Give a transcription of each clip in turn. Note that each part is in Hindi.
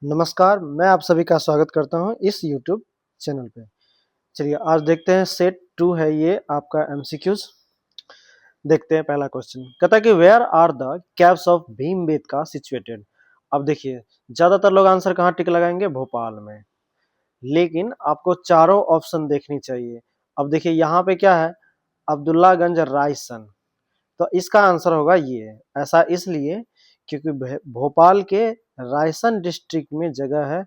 नमस्कार, मैं आप सभी का स्वागत करता हूँ इस यूट्यूब चैनल पे। चलिए आज देखते हैं सेट 2 है ये आपका एमसीक्यूज। देखते हैं पहला क्वेश्चन। कहता है कि where are the caves of Bhimbetka situated. अब देखिए ज्यादातर लोग आंसर कहाँ टिक लगाएंगे? भोपाल में। लेकिन आपको चारों ऑप्शन देखनी चाहिए। अब देखिए यहाँ पे क्या है? अब्दुल्लागंज रायसन। तो इसका आंसर होगा ये। ऐसा इसलिए क्योंकि भोपाल के रायसन डिस्ट्रिक्ट में जगह है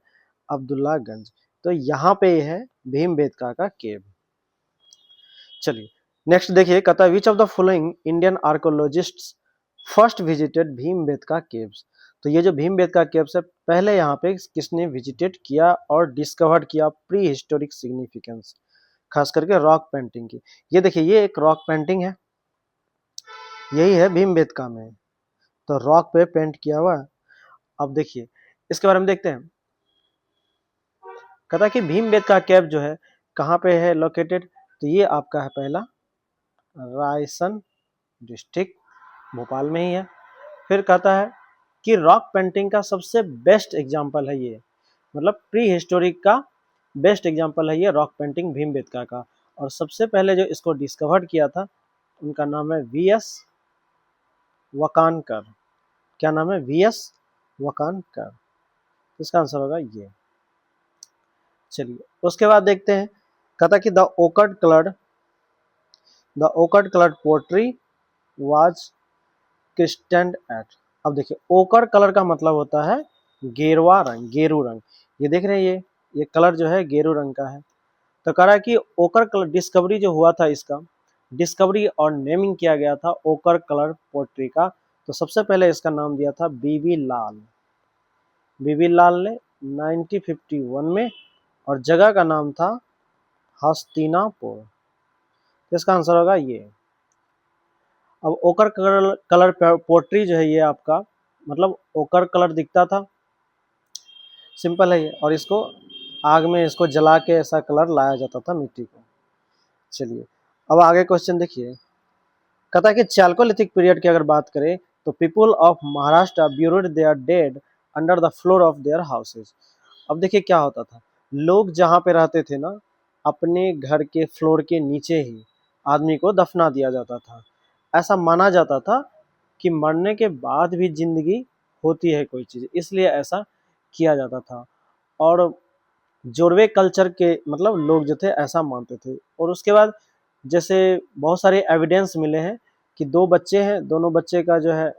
अब्दुल्लागंज। तो यहाँ पे है भीमबेटका का केव। चलिए नेक्स्ट देखिए, कहता है which of the following Indian archaeologists first visited Bhimbetka caves. तो ये जो भीमबेटका केव्स है पहले यहाँ पे किसने विजिटेड किया और डिस्कवर्ड किया प्री हिस्टोरिक सिग्निफिकेंस, खास करके रॉक पेंटिंग की। ये देखिए ये एक रॉक पेंटिंग है, यही है भीमबेटका में। तो रॉक पे पेंट किया हुआ है। अब देखिए इसके बारे में देखते हैं। कहता है कि भीमबेटका केव जो है कहाँ पे है लोकेटेड? तो ये आपका है पहला रायसन डिस्ट्रिक्ट, भोपाल में ही है। फिर कहता है कि रॉक पेंटिंग का सबसे बेस्ट एग्जाम्पल है ये, मतलब प्री हिस्टोरिक का बेस्ट एग्जाम्पल है ये रॉक पेंटिंग भीमबेटका का। और सबसे पहले जो इसको डिस्कवर्ड किया था उनका नाम है वीएस वकानकर। क्या नाम है? वीएस वकानकर। इसका आंसर होगा ये। चलिए उसके बाद देखते हैं। कहता कि the ochred coloured pottery was christened at. अब देखिए ओकर कलर का मतलब होता है गेरुआ रंग, गेरू रंग। ये देख रहे हैं ये कलर जो है गेरू रंग का है। तो कह रहा है कि ओकर कलर डिस्कवरी जो हुआ था इसका, डिस्कवरी और नेमिंग किया गया था ओकर कलर पोट्री का। तो सबसे पहले इसका नाम दिया था बीबी लाल। बीबी लाल ने 1951 में, और जगह का नाम था हस्तिनापुर। तो इसका आंसर होगा ये। अब ओकर कलर पोट्री जो है ये आपका, मतलब ओकर कलर दिखता था, सिंपल है ये। और इसको आग में इसको जला के ऐसा कलर लाया जाता था मिट्टी को। चलिए अब आगे क्वेश्चन देखिए। कहता है कि चाल्कोलिथिक पीरियड की अगर बात करें तो people of Maharashtra buried their dead under the floor of their houses. अब देखिए क्या होता था, लोग जहाँ पे रहते थे ना, अपने घर के फ्लोर के नीचे ही आदमी को दफना दिया जाता था। ऐसा माना जाता था कि मरने के बाद भी जिंदगी होती है कोई चीज़, इसलिए ऐसा किया जाता था। और जोरवे कल्चर के मतलब लोग जो थे ऐसा मानते थे। और उसके बाद जैसे बहुत सारे एविडेंस मिले हैं कि दो बच्चे हैं, दोनों बच्चे का जो है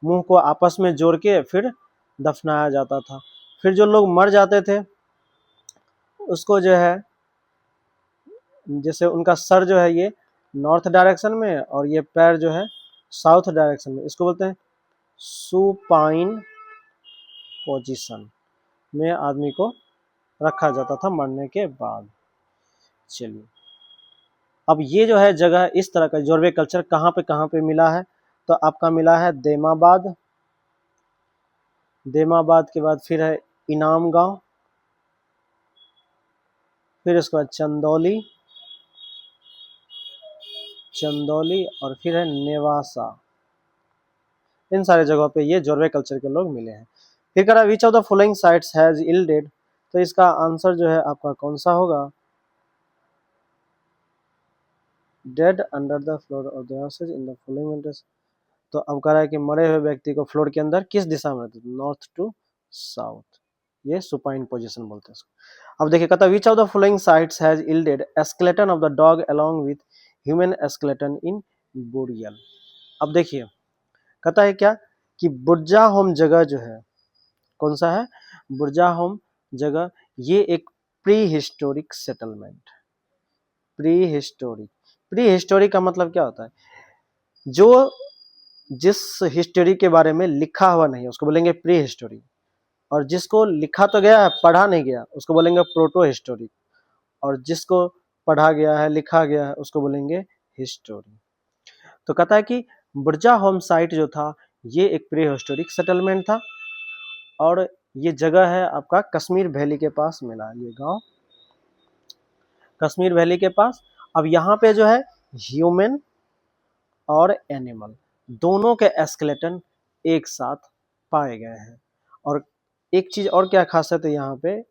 मुंह को आपस में जोड़ के फिर दफनाया जाता था। फिर जो लोग मर जाते थे उसको जो है, जैसे उनका सर जो है ये नॉर्थ डायरेक्शन में और ये पैर जो है साउथ डायरेक्शन में, इसको बोलते हैं सुपाइन पोजीशन में आदमी को रखा जाता था मरने के बाद। चलिए अब ये जो है जगह इस तरह का जोरवे कल्चर कहाँ पे मिला है? तो आपका मिला है देमाबाद। देमाबाद के बाद फिर है इनाम गांव, फिर उसके बाद चंदौली, चंदौली और फिर है नेवासा। इन सारे जगहों पे ये जोरवे कल्चर के लोग मिले हैं। फिर कह रहा है which of the following sites has yielded. तो इसका आंसर जो है आपका कौन सा होगा? Dead under the floor of the houses in the following winters. तो अब कह रहा है कि मरे हुए व्यक्ति को फ्लोर के अंदर किस दिशा में रहते थे? North to south. ये सुपाइन पोजीशन बोलते हैं इसको। अब देखिए कहता है which of the following sites has yielded skeleton of the dog along with human skeleton in boreal. अब देखिए कहता है क्या कि बुर्जा होम जगह जो है, कौन सा है? बुर्जा होम जगह, ये एक pre historic settlement. Pre historic, pre historic का मतलब क्या होता है? जो जिस हिस्ट्री के बारे में लिखा हुआ नहीं है उसको बोलेंगे प्री हिस्टोरिक, और जिसको लिखा तो गया है पढ़ा नहीं गया उसको बोलेंगे प्रोटो हिस्टोरिक, और जिसको पढ़ा गया है लिखा गया है उसको बोलेंगे हिस्टोरी। तो कहता है कि बुर्जा होम साइट जो था ये एक प्री हिस्टोरिक सेटलमेंट था, और ये जगह है आपका कश्मीर वैली के पास मिला, ये गांव कश्मीर वैली के पास। अब यहाँ पे जो है ह्यूमन और एनिमल दोनों के स्केलेटन एक साथ पाए गए हैं। और एक चीज और क्या खासियत है यहाँ पे,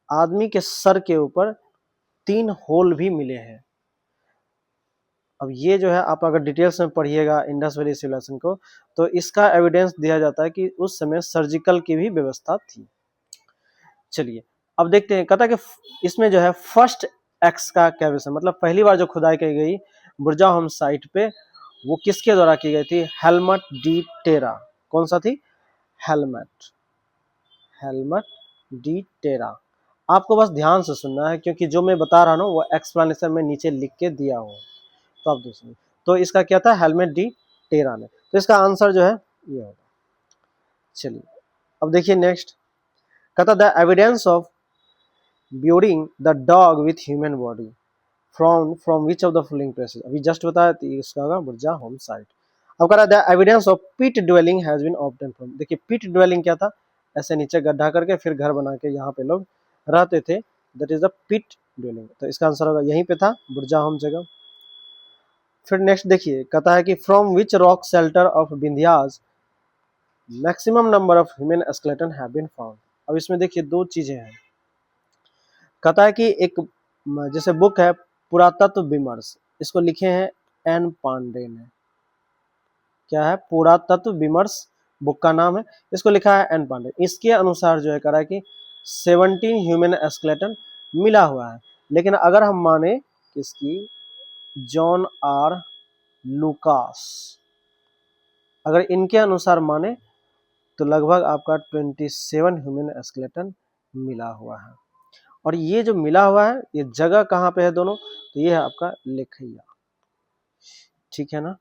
आदमी के सर के ऊपर 3 होल भी मिले हैं। अब ये जो है आप अगर डिटेल्स में पढ़िएगा इंडस वैली सिविलाइजेशन को, तो इसका एविडेंस दिया जाता है कि उस समय सर्जिकल की भी व्यवस्था थी। चलिए अब देखते हैं, कहता है कि इसमें जो है फर्स्ट एक्स का क्या विषय, मतलब पहली बार जो खुदाई की गई बुर्जाहोम साइट पे, वो किसके द्वारा की गई थी? हेलमट डी टेरा। कौन सा थी? हेलमट डी टेरा। आपको बस ध्यान से सुनना है, क्योंकि जो मैं बता रहा हूँ वो एक्सप्लेनेशन में नीचे लिख के दिया हूँ, तो आप देखिए। तो इसका क्या था? हेलमेट डी टेरा ने। तो इसका आंसर जो है ये होगा। चलिए अब देखिए नेक्स्ट, कहता the evidence of burying the dog with human body from which of the following places. अभी जस्ट बताया था, इसका होगा बुर्जाहोम साइट। अब कह रहा है the evidence of pit dwelling has been obtained from. देखिए पिट ड्वेलिंग क्या था? ऐसे नीचे गड्ढा करके फिर घर बना के यहाँ पे लोग रहते थे, that is the pit dwelling. तो इसका आंसर होगा यहीं पे था, बुर्जाहोम जगह। फिर नेक्स्ट देखिए, कहता है कि from which rock shelter of Vindhyas maximum number of human skeleton have been found. अब इसमें देखिए दो चीजें हैं। कहता है कि एक जैसे बुक है पुरातत्व विमर्श, इसको लिखे हैं एन पांडे ने। क्या है? पुरातत्व विमर्श बुक का नाम है, इसको लिखा है एन पांडे। इसके अनुसार जो है कह रहा है कि 17 ह्यूमन स्केलेटन मिला हुआ है, लेकिन अगर हम माने किसकी? जॉन आर लुकास, अगर इनके अनुसार माने तो लगभग आपका 27 ह्यूमन स्केलेटन मिला हुआ है। और ये जो मिला हुआ है ये जगह कहाँ पे है दोनों? तो ये है आपका लेखैया, ठीक है ना,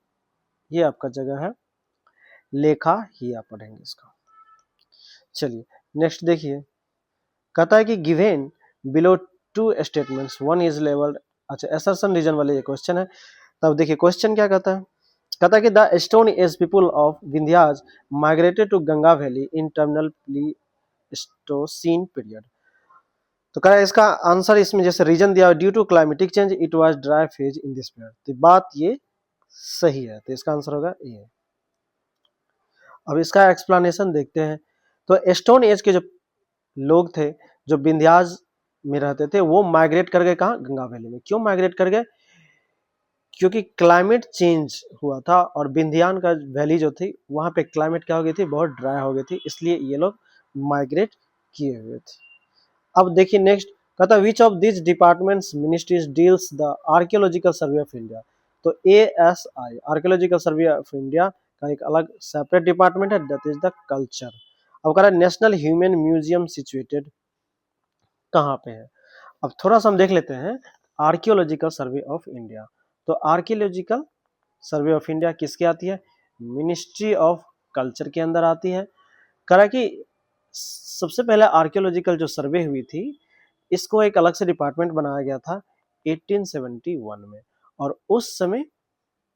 ये आपका जगह है लेखा ही, आप पढ़ेंगे इसका। चलिए नेक्स्ट देखिए, कहता है कि given below 2 statements one is labelled. अच्छा असर्शन रीजन वाले ये क्वेश्चन है। तब देखिए क्वेश्चन क्या कहता है, कहता है कि the stone age people of Vindhyas migrated to Ganga valley in terminal Pleistocene period. तो कह रहा है इसका आंसर इसमें जैसे रीजन दिया due to climatic change it was dry phase in this period. तो बात ये सही है, तो इसका आंसर होगा ये। अब इसका एक्सप्लेनेशन देखते हैं। तो स्टोन एज के जो लोग थे जो विंध्यास में रहते थे, वो माइग्रेट कर गए कहाँ? गंगा वैली में। क्यों माइग्रेट कर गए? क्योंकि क्लाइमेट चेंज हुआ था और विंध्यान का वैली जो थी वहां पे क्लाइमेट क्या हो गई थी? बहुत ड्राई हो गई थी, इसलिए ये लोग माइग्रेट किए हुए थे। अब देखिए नेक्स्ट, कहता है which of this departments ministries deals the archaeological survey of India. तो ASI archaeological survey of India का एक अलग सेपरेट डिपार्टमेंट है, दैट इज द कल्चर। अब कह रहा है नेशनल ह्यूमन म्यूजियम सिचुएटेड कहाँ पे है? अब थोड़ा सा हम देख लेते हैं आर्कियोलॉजिकल सर्वे ऑफ इंडिया। तो आर्कियोलॉजिकल सर्वे ऑफ इंडिया किसके आती है? मिनिस्ट्री ऑफ कल्चर के अंदर आती है। कह रहा है कि सबसे पहले आर्कियोलॉजिकल जो सर्वे हुई थी इसको एक अलग से डिपार्टमेंट बनाया गया था 1871 में, और उस समय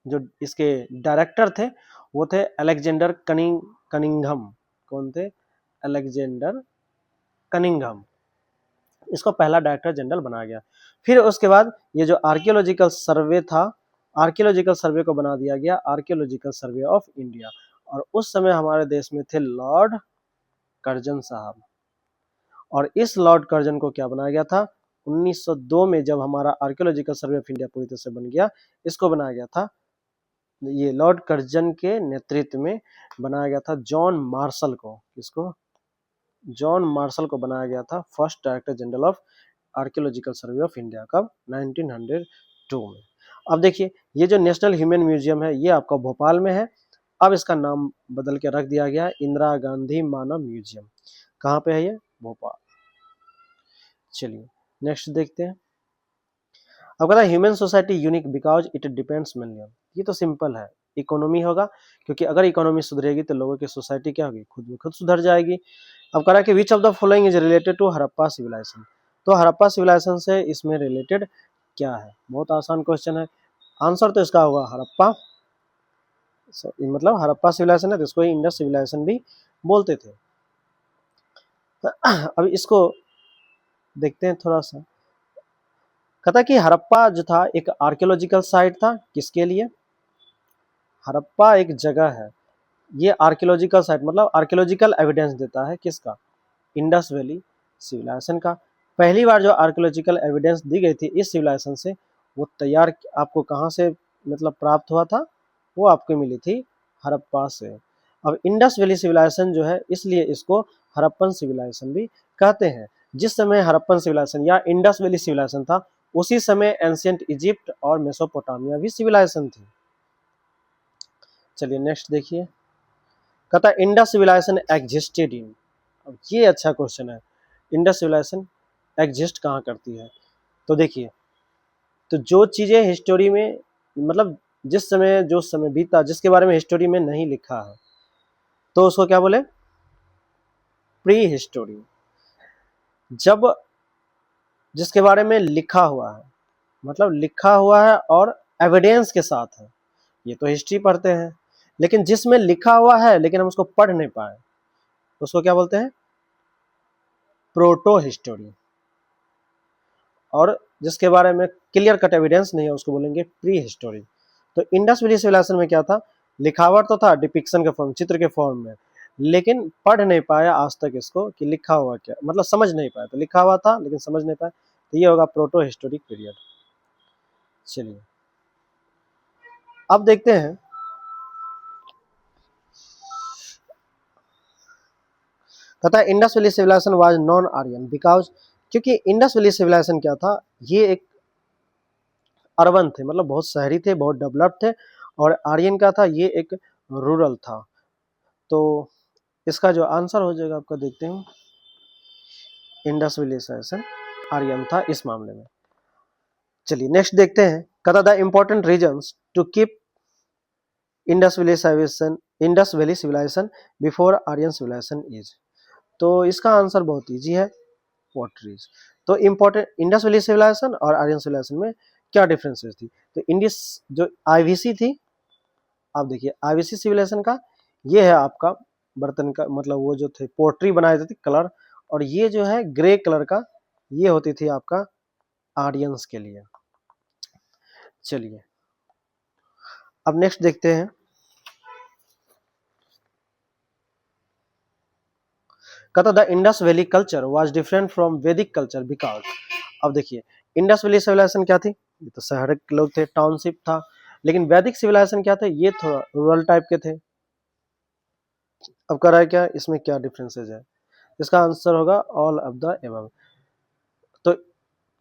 जो इसके डायरेक्टर थे वो थे अलेक्जेंडर कनिंघम। कौन थे? Alexander Cunningham. इसको पहला डायरेक्टर जनरल बनाया गया। फिर उसके बाद ये जो आर्कियोलॉजिकल सर्वे था, आर्कियोलॉजिकल सर्वे को बना दिया गया आर्कियोलॉजिकल सर्वे ऑफ इंडिया। और उस समय हमारे देश में थे लॉर्ड कर्जन साहब, और इस लॉर्ड कर्जन को क्या बनाया गया था? 1902 में जब हमारा आर्कियोलॉजिकल सर्वे ऑफ इंडिया पूरी तरह से बन गया, इसको बनाया गया था, ये लॉर्ड कर्जन के नेतृत्व में बनाया गया था जॉन मार्शल को। किसको? जॉन मार्शल को बनाया गया था first director general of archaeological survey of India. कब? 1902 में। अब देखिए ये जो नेशनल ह्यूमन म्यूजियम है ये आपका भोपाल में है। अब इसका नाम बदल के रख दिया गया है इंदिरा गांधी मानव म्यूजियम। कहाँ पे है ये? भोपाल। चलिए नेक्स्ट देखते हैं। अब कहता है human society unique because it depends mainly on. ये तो सिंपल है, इकोनॉमी होगा, क्योंकि अगर इकोनॉमी सुधरेगी तो लोगों की सोसाइटी क्या होगी? खुद में खुद सुधर जाएगी। अब कह रहा है कि which of the following is related to Harappa civilisation. तो हड़प्पा सिविलाइजेशन से इसमें रिलेटेड क्या है? बहुत आसान क्वेश्चन है, आंसर तो इसका होगा हड़प्पा। मतलब हड़प्पा सिविलाइजेशन है तो इसको इंडस सिविलाइजेशन भी बोलते थे। अब इसको देखते हैं थोड़ा सा। कहता कि हड़प्पा जो था एक आर्कियोलॉजिकल साइट था, किसके लिए? हड़प्पा एक जगह है ये आर्कियोलॉजिकल साइट मतलब आर्कियोलॉजिकल एविडेंस देता है किसका, इंडस वैली सिविलाइजेशन का। पहली बार जो आर्कियोलॉजिकल एविडेंस दी गई थी इस सिविलाइजेशन से, वो तैयार आपको कहाँ से मतलब प्राप्त हुआ था, वो आपको मिली थी हड़प्पा से। अब इंडस वैली सिविलाइजेशन जो है, इसलिए इसको हड़प्पन सिविलाइजेशन भी कहते हैं। जिस समय हड़प्पन सिविलाइजेशन या इंडस वैली सिविलाइजेशन था, उसी समय एंशिएंट इजिप्ट और मेसोपोटामिया भी सिविलाइजेशन थी। चलिए नेक्स्ट देखिए, कहता है इंडस सिविलाइजेशन एग्जिस्टेड इन। अब ये अच्छा क्वेश्चन है, इंडस सिविलाइजेशन एग्जिस्ट कहाँ करती है। तो देखिए, तो जो चीजें हिस्टोरी में मतलब जिस समय जो समय बीता, जिसके बारे में हिस्टोरी में नहीं लिखा है, तो उसको क्या बोले, प्री हिस्टोरी। जब जिसके बारे में लिखा हुआ है, मतलब लिखा हुआ है और एविडेंस के साथ है, ये तो हिस्ट्री पढ़ते हैं। लेकिन जिसमें लिखा हुआ है लेकिन हम उसको पढ़ नहीं पाए, उसको क्या बोलते हैं, प्रोटो हिस्टोरी। और जिसके बारे में क्लियर कट एविडेंस नहीं है, उसको बोलेंगे प्री हिस्टोरी। तो इंडस वैली सिविलाइजेशन में क्या था, लिखावट तो था डिपिक्शन के फॉर्म, चित्र के फॉर्म में, लेकिन पढ़ नहीं पाया आज तक इसको कि लिखा हुआ क्या, मतलब समझ नहीं पाया। तो लिखा हुआ था लेकिन समझ नहीं पाया, तो ये होगा प्रोटो हिस्टोरिक पीरियड। चलिए अब देखते हैं, कहता है Indus valley civilisation was non Aryan because, क्योंकि इंडस वैली सिविलाइजेशन क्या था, ये एक अर्बन थे, मतलब बहुत शहरी थे, बहुत डेवलप्ड थे। और आर्यन का था, ये एक रूरल था। तो इसका जो आंसर हो जाएगा आपका, देखते हैं, इंडस वैली सिविलाइजेशन आर्यन था इस मामले में। चलिए नेक्स्ट देखते हैं, कहता the important reasons to keep Indus valley civilisation before Aryan civilisation is. तो इसका आंसर बहुत इजी है, पोर्ट्रीज। तो इंपॉर्टेंट इंडस वैली सिविलाइजेशन और आर्यन सिविलाइजेशन में क्या डिफरेंसेस थी। तो इंडस जो आईवीसी थी, आप देखिए आईवीसी सिविलाइजेशन का ये है आपका बर्तन का, मतलब वो जो थे पोर्ट्री बनाए जाते थे कलर, और ये जो है ग्रे कलर का, ये होती थी आपका आर्यंस के लिए। चलिए अब नेक्स्ट देखते हैं, कहता the Indus valley culture was different from वैदिक कल्चर बिकॉज। अब देखिए इंडस वैली सिविलाइजेशन क्या थी, ये तो शहर के लोग थे, टाउनशिप था। लेकिन वैदिक सिविलाइजेशन क्या थे, ये थोड़ा रूरल टाइप के थे। अब कह रहा है क्या, इसमें क्या डिफरेंसेस है, इसका आंसर होगा ऑल ऑफ द एबव। तो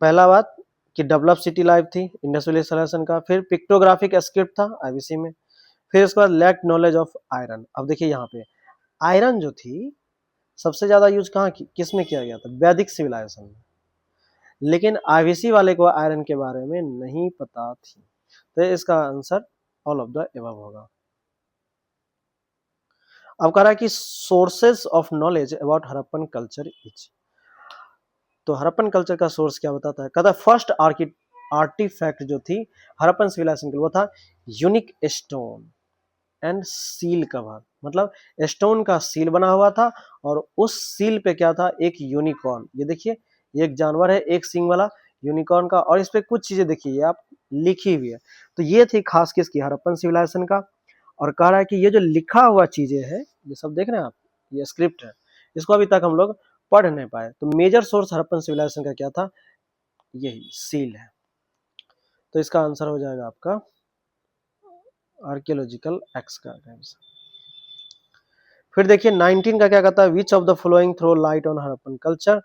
पहला बात कि डेवलप सिटी लाइफ थी इंडस वैली सिविलाइजेशन का, फिर पिक्टोग्राफिक स्क्रिप्ट था आईवीसी में, फिर उसके बाद लैक नॉलेज ऑफ आयरन। अब देखिए यहाँ पे आयरन जो थी सबसे ज्यादा यूज कहाँ किस में किया गया था, वैदिक सिविलाइजेशन में। लेकिन आईवीसी वाले को आयरन के बारे में नहीं पता थी, तो इसका answer all of the above होगा। अब कह रहा है कि sources of knowledge about Harappan culture is. तो हड़प्पन कल्चर का सोर्स क्या बताता है, कहता है फर्स्ट आर्टिफैक्ट जो थी हड़प्पन सिविलाइजेशन के, वो था unique stone and seal cover. मतलब स्टोन का सील बना हुआ था, और उस सील पे क्या था, एक यूनिकॉर्न। ये देखिए, ये एक जानवर है एक सींग वाला यूनिकॉर्न का, और इस पे कुछ चीजें देखिए आप लिखी हुई है। तो ये थी खास किसकी, हड़प्पन सिविलाइजेशन का। और कह रहा है कि ये जो लिखा हुआ चीजें है, ये सब देख रहे हैं आप, ये स्क्रिप्ट है, इसको अभी तक हम लोग पढ़ नहीं पाए। तो मेजर सोर्स हड़प्पन सिविलाइजेशन का क्या था, यही सील है। तो इसका आंसर हो जाएगा आपका आर्कियोलॉजिकल एक्सकैवेशन। फिर देखिए 19 का क्या कहता है, which of the following throw light on Harappan culture.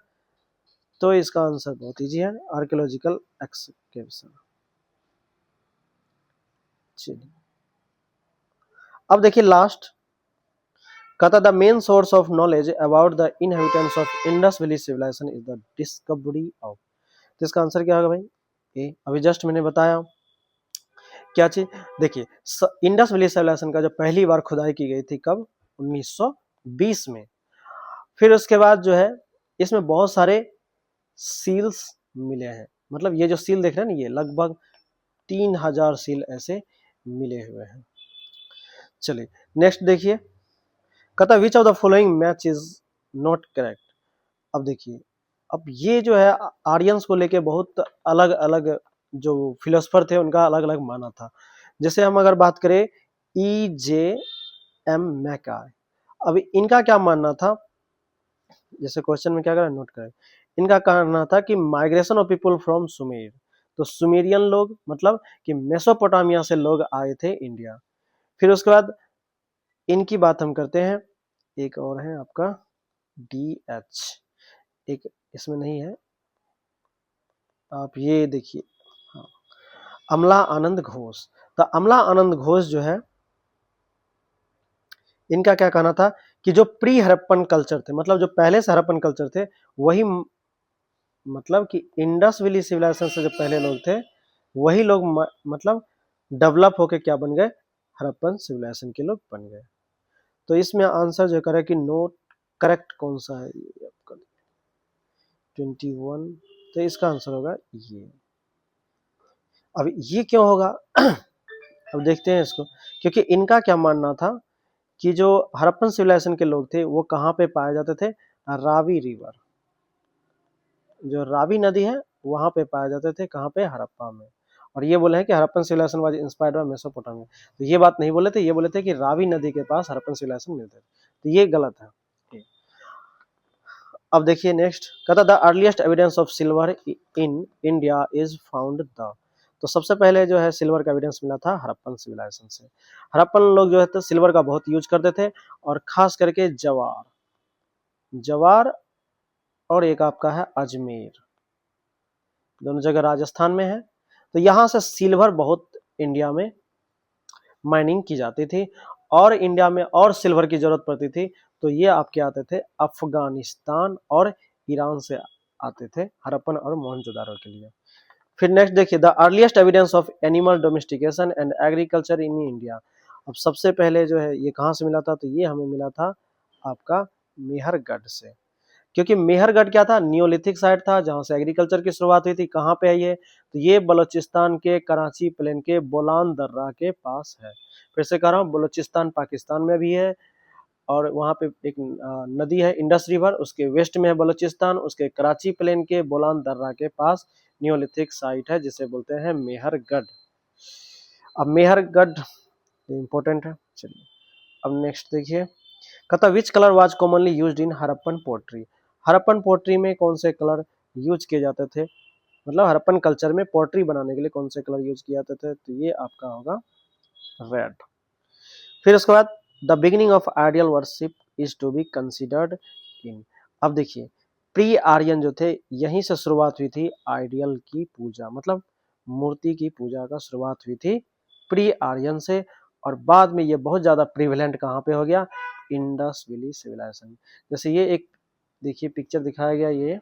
तो इसका आंसर बहुत इजी है, आर्कियोलॉजिकल एक्सकैवेशन। चलिए अब देखिए लास्ट, कहता the main source of knowledge about the inhabitants of Indus valley civilisation is the discovery of. तो इसका आंसर क्या होगा भाई, ए। अभी जस्ट मैंने बताया क्या चीज, देखिए इंडस वैली सिविलाइजेशन का जो पहली बार खुदाई की गई थी कब, 1920 में। फिर उसके बाद जो है इसमें बहुत सारे सील्स मिले हैं, मतलब ये जो सील देख रहे हैं ना, ये लगभग 3000 सील ऐसे मिले हुए हैं। चलिए नेक्स्ट देखिए, कहता विच of the following match is not correct. अब देखिए, अब ये जो है आर्यंस को लेके बहुत अलग अलग जो फिलोसफर थे उनका अलग अलग माना था। जैसे हम अगर बात करें ई जे एम मैकाय। अब इनका क्या मानना था, जैसे क्वेश्चन में क्या करें नोट करें, इनका कहना था कि migration of people from Sumer, तो सुमेरियन लोग मतलब कि मेसोपोटामिया से लोग आए थे इंडिया। फिर उसके बाद इनकी बात हम करते हैं, एक और है आपका डी एच, एक इसमें नहीं है, आप ये देखिए, हाँ, अमला आनंद घोष। तो अमला आनंद घोष जो है, इनका क्या कहना था कि जो प्री हड़प्पन कल्चर थे, मतलब जो पहले से हड़प्पन कल्चर थे, वही मतलब कि इंडस वैली सिविलाइजेशन से जो पहले लोग थे, वही लोग मतलब डेवलप होके क्या बन गए, हड़प्पन सिविलाइजेशन के लोग बन गए। तो इसमें आंसर जो करे कि नोट करेक्ट कौन सा है, ये आपका 21, तो इसका आंसर होगा ये। अब ये क्यों होगा अब देखते हैं इसको, क्योंकि इनका क्या मानना था कि जो हड़प्पन सिविलाइजेशन के लोग थे वो कहाँ पे पाए जाते थे, रावी रिवर, जो रावी नदी है वहां पे पाए जाते थे, कहाँ पे, हड़प्पा में। और ये बोले हैं कि Harappan civilisation was inspired by Mesopotamia, तो ये बात नहीं बोले थे, ये बोले थे कि रावी नदी के पास हड़प्पन सिविलाइजेशन मिलते थे, तो ये गलत है। अब देखिए नेक्स्ट, कहता the earliest evidence of silver in India is found the, तो सबसे पहले जो है सिल्वर का एविडेंस मिला था हड़प्पन सिविलाइजेशन से। हड़प्पन लोग जो है तो सिल्वर का बहुत यूज करते थे, और खास करके जवार, जवार, और एक आपका है अजमेर, दोनों जगह राजस्थान में है। तो यहाँ से सिल्वर बहुत इंडिया में माइनिंग की जाती थी, और इंडिया में और सिल्वर की जरूरत पड़ती थी, तो ये आपके आते थे अफगानिस्तान और ईरान से आते थे हड़प्पन और मोहनजोदारो के लिए। फिर नेक्स्ट देखिए, the earliest evidence of animal domestication and agriculture in India. अब सबसे पहले जो है ये कहाँ से मिला था, तो ये हमें मिला था आपका मेहरगढ़ से, क्योंकि मेहरगढ़ क्या था, नियोलिथिक साइट था जहां से एग्रीकल्चर की शुरुआत हुई थी। कहाँ पे है ये, तो ये बलोचिस्तान के कराची प्लेन के बोलान दर्रा के पास है। फिर से कह रहा हूँ, बलोचिस्तान पाकिस्तान में भी है, और वहाँ पे एक नदी है इंडस रिवर, उसके वेस्ट में है बलोचिस्तान, उसके कराची प्लेन के बोलान दर्रा के पास नियोलिथिक साइट है जिसे बोलते हैं मेहरगढ़। अब मेहरगढ़ इंपॉर्टेंट है। चलिए अब नेक्स्ट देखिए, कहता which colour was commonly used in Harappan pottery. Harappan pottery में कौन से कलर यूज किए जाते थे, मतलब हड़प्पन कल्चर में पोट्री बनाने के लिए कौन से कलर यूज किए जाते थे, तो ये आपका होगा रेड। फिर उसके बाद the beginning of ideal worship is to be considered in. अब देखिए, प्री आर्यन जो थे यहीं से शुरुआत हुई थी आइडियल की पूजा, मतलब मूर्ति की पूजा का शुरुआत हुई थी प्री आर्यन से, और बाद में ये बहुत ज्यादा प्रिवेलेंट कहाँ पे हो गया, इंडस वैली सिविलाइजेशन। जैसे ये एक देखिए पिक्चर दिखाया गया,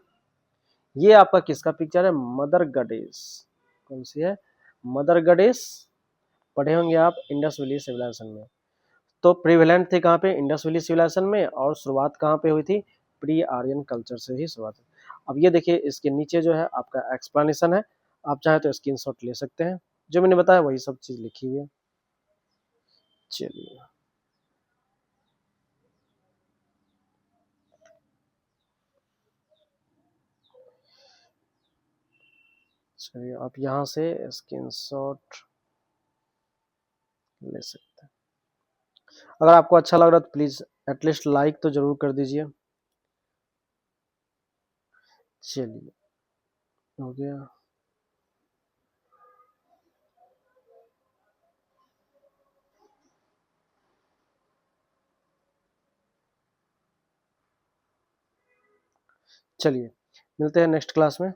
ये आपका किसका पिक्चर है, मदर गडेस, कौन सी है, मदर गडेस, पढ़े होंगे आप इंडस वैली सिविलाइजेशन में। तो प्रिवेलेंट थे कहाँ पे, इंडस वैली सिविलाइजेशन में, और शुरुआत कहाँ पे हुई थी, प्री आर्यन कल्चर से ही शुरुआत हुई। अब ये देखिए इसके नीचे जो है आपका एक्सप्लेनेशन है, आप चाहे तो स्क्रीनशॉट ले सकते हैं, जो मैंने बताया वही सब चीज लिखी हुई है। चलिए चलिए आप यहाँ से स्क्रीनशॉट ले सकते हैं। अगर आपको अच्छा लग रहा है तो प्लीज एटलीस्ट लाइक तो जरूर कर दीजिए। चलिए हो गया। चलिए मिलते हैं नेक्स्ट क्लास में।